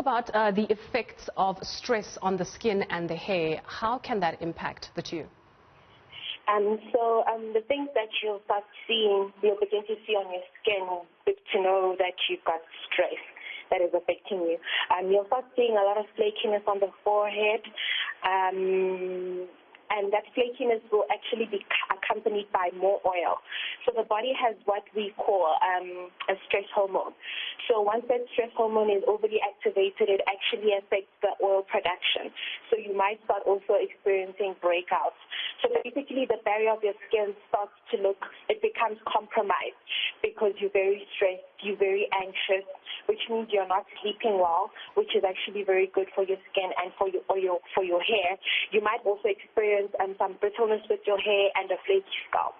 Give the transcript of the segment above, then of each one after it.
about the effects of stress on the skin and the hair. How can that impact the two? The things that you'll start seeing, you'll begin to see on your skin to know that you've got stress that is affecting you. You'll start seeing a lot of flakiness on the forehead, and that flakiness will actually be accompanied by more oil. So the body has what we call a stress hormone. So once that stress hormone is overly activated, it actually affects the oil production. So you might start also experiencing breakouts. So basically the barrier of your skin starts to it becomes compromised because you're very stressed, you're very anxious, which means you're not sleeping well, which is actually very good for your skin and for your hair. You might also experience some brittleness with your hair and a flaky scalp.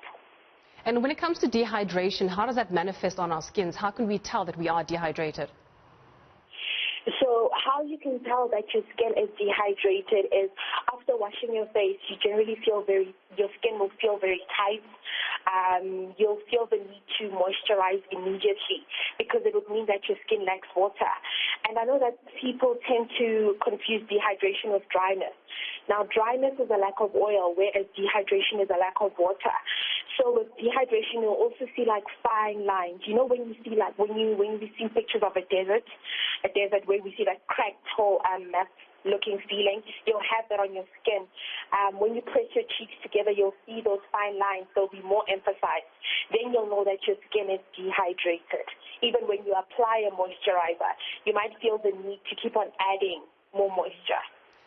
And when it comes to dehydration, how does that manifest on our skins? How can we tell that we are dehydrated? So how you can tell that your skin is dehydrated is after washing your face, you generally feel your skin will feel very tight. You'll feel the need to moisturize immediately because it would mean that your skin lacks water. And I know that people tend to confuse dehydration with dryness. Now, dryness is a lack of oil, whereas dehydration is a lack of water. So with dehydration, you'll also see like fine lines. You know when you see like when we see pictures of a desert where we see that cracked whole map looking feeling, you'll have that on your skin. When you press your cheeks together, you'll see those fine lines. They'll be more emphasized. Then you'll know that your skin is dehydrated. Even when you apply a moisturizer, you might feel the need to keep on adding more moisture.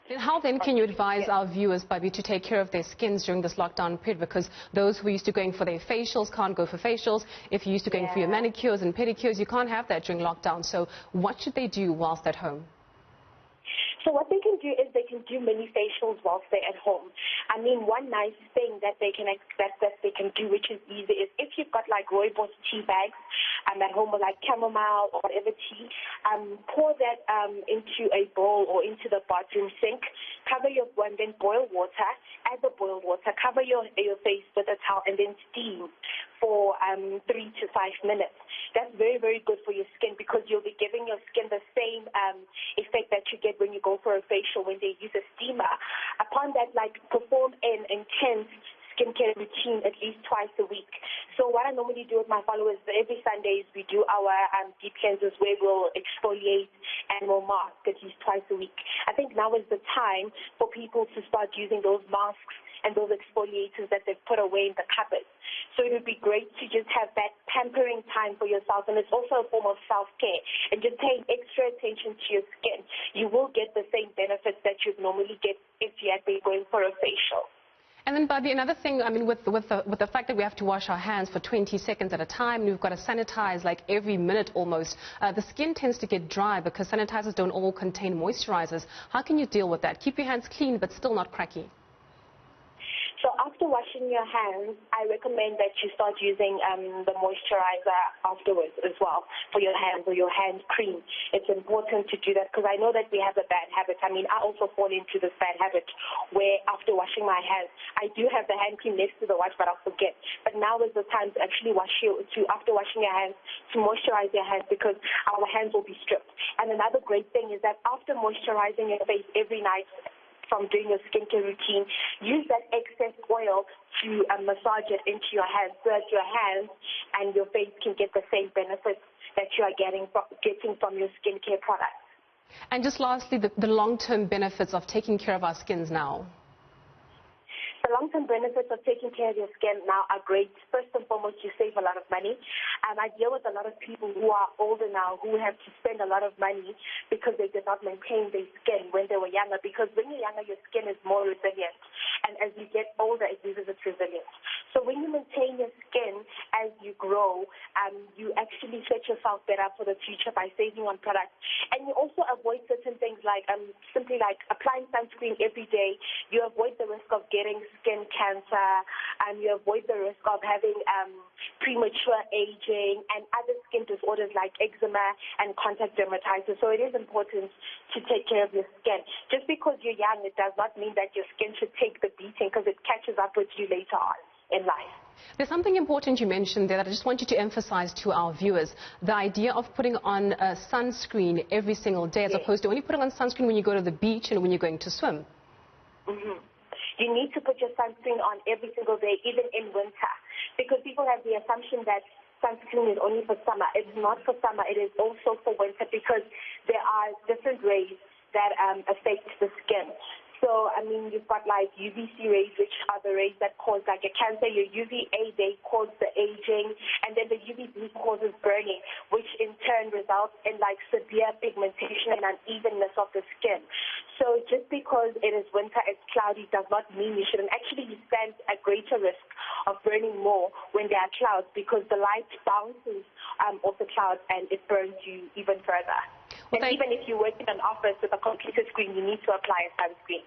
And how then can you advise our viewers, Pabi, to take care of their skins during this lockdown period? Because those who are used to going for their facials can't go for facials. If you're used to going for your manicures and pedicures, you can't have that during lockdown. So what should they do whilst at home? So what they can do is they can do mini facials whilst they're at home. I mean, one nice thing that they can do, which is easy, is if you've got like rooibos tea bags at home, or like chamomile or whatever tea, pour that into a bowl or into the bathroom sink. Cover your and then boil water. Add the boiled water. Cover your face with a towel and then steam for 3 to 5 minutes. That's very, very good for your skin because you'll be giving your skin the same effect that you get when you go for a facial when they use a steamer. Upon that, like perform an intense skincare routine at least twice a week. So what I normally do with my followers, every Sundays we do our deep cleanses where we'll exfoliate and we'll mask at least twice a week. I think now is the time for people to start using those masks and those exfoliators that they've put away in the cupboard. So it would be great to just have that pampering time for yourself, and it's also a form of self-care. And just paying extra attention to your skin, you will get the same benefits that you'd normally get if you had been going for a facial. And then, Pabi, another thing, I mean, with the fact that we have to wash our hands for 20 seconds at a time, and we've got to sanitize like every minute almost, the skin tends to get dry because sanitizers don't all contain moisturizers. How can you deal with that? Keep your hands clean but still not cracky. So after washing your hands, I recommend that you start using the moisturizer afterwards as well for your hands or your hand cream. It's important to do that because I know that we have a bad habit. I mean, I also fall into this bad habit where after washing my hands, I do have the hand cream next to the wash, but I'll forget. But now is the time to actually after washing your hands, to moisturize your hands because our hands will be stripped. And another great thing is that after moisturizing your face every night, from doing your skincare routine, use that excess oil to massage it into your hands so that your hands and your face can get the same benefits that you are getting from your skincare products. And just lastly, the long-term benefits of taking care of our skins now. The long-term benefits of taking care of your skin now are great. First and foremost, you save a lot of money. I deal with a lot of people who are older now who have to spend a lot of money because they did not maintain their skin when they were younger. Because when you're younger, your skin is more resilient. And as you get older, it loses its resilience. So when you maintain your skin as you grow, you actually set yourself better up for the future by saving on products. And you also avoid certain things like simply like applying sunscreen every day. You avoid the risk of getting skin cancer, and you avoid the risk of having premature aging and other skin disorders like eczema and contact dermatitis. So it is important to take care of your skin. Just because you're young, it does not mean that your skin should take the beating because it catches up with you later on in life. There's something important you mentioned there that I just want you to emphasize to our viewers. The idea of putting on a sunscreen every single day as opposed to only putting on sunscreen when you go to the beach and when you're going to swim. You need to put your sunscreen on every single day, even in winter, because people have the assumption that sunscreen is only for summer. It's not for summer. It is also for winter because there are different rays that affect the skin. So, I mean, you've got like UVC rays, which are the rays that cause like a cancer. Your UVA, they cause the aging, and then the UVB causes burning, which in turn results in like severe pigmentation and unevenness of the skin. So just because it is winter, it's cloudy, does not mean you shouldn't. Actually, you stand a greater risk of burning more when there are clouds because the light bounces off the clouds and it burns you even further. And even if you work in an office with a computer screen, you need to apply a sunscreen.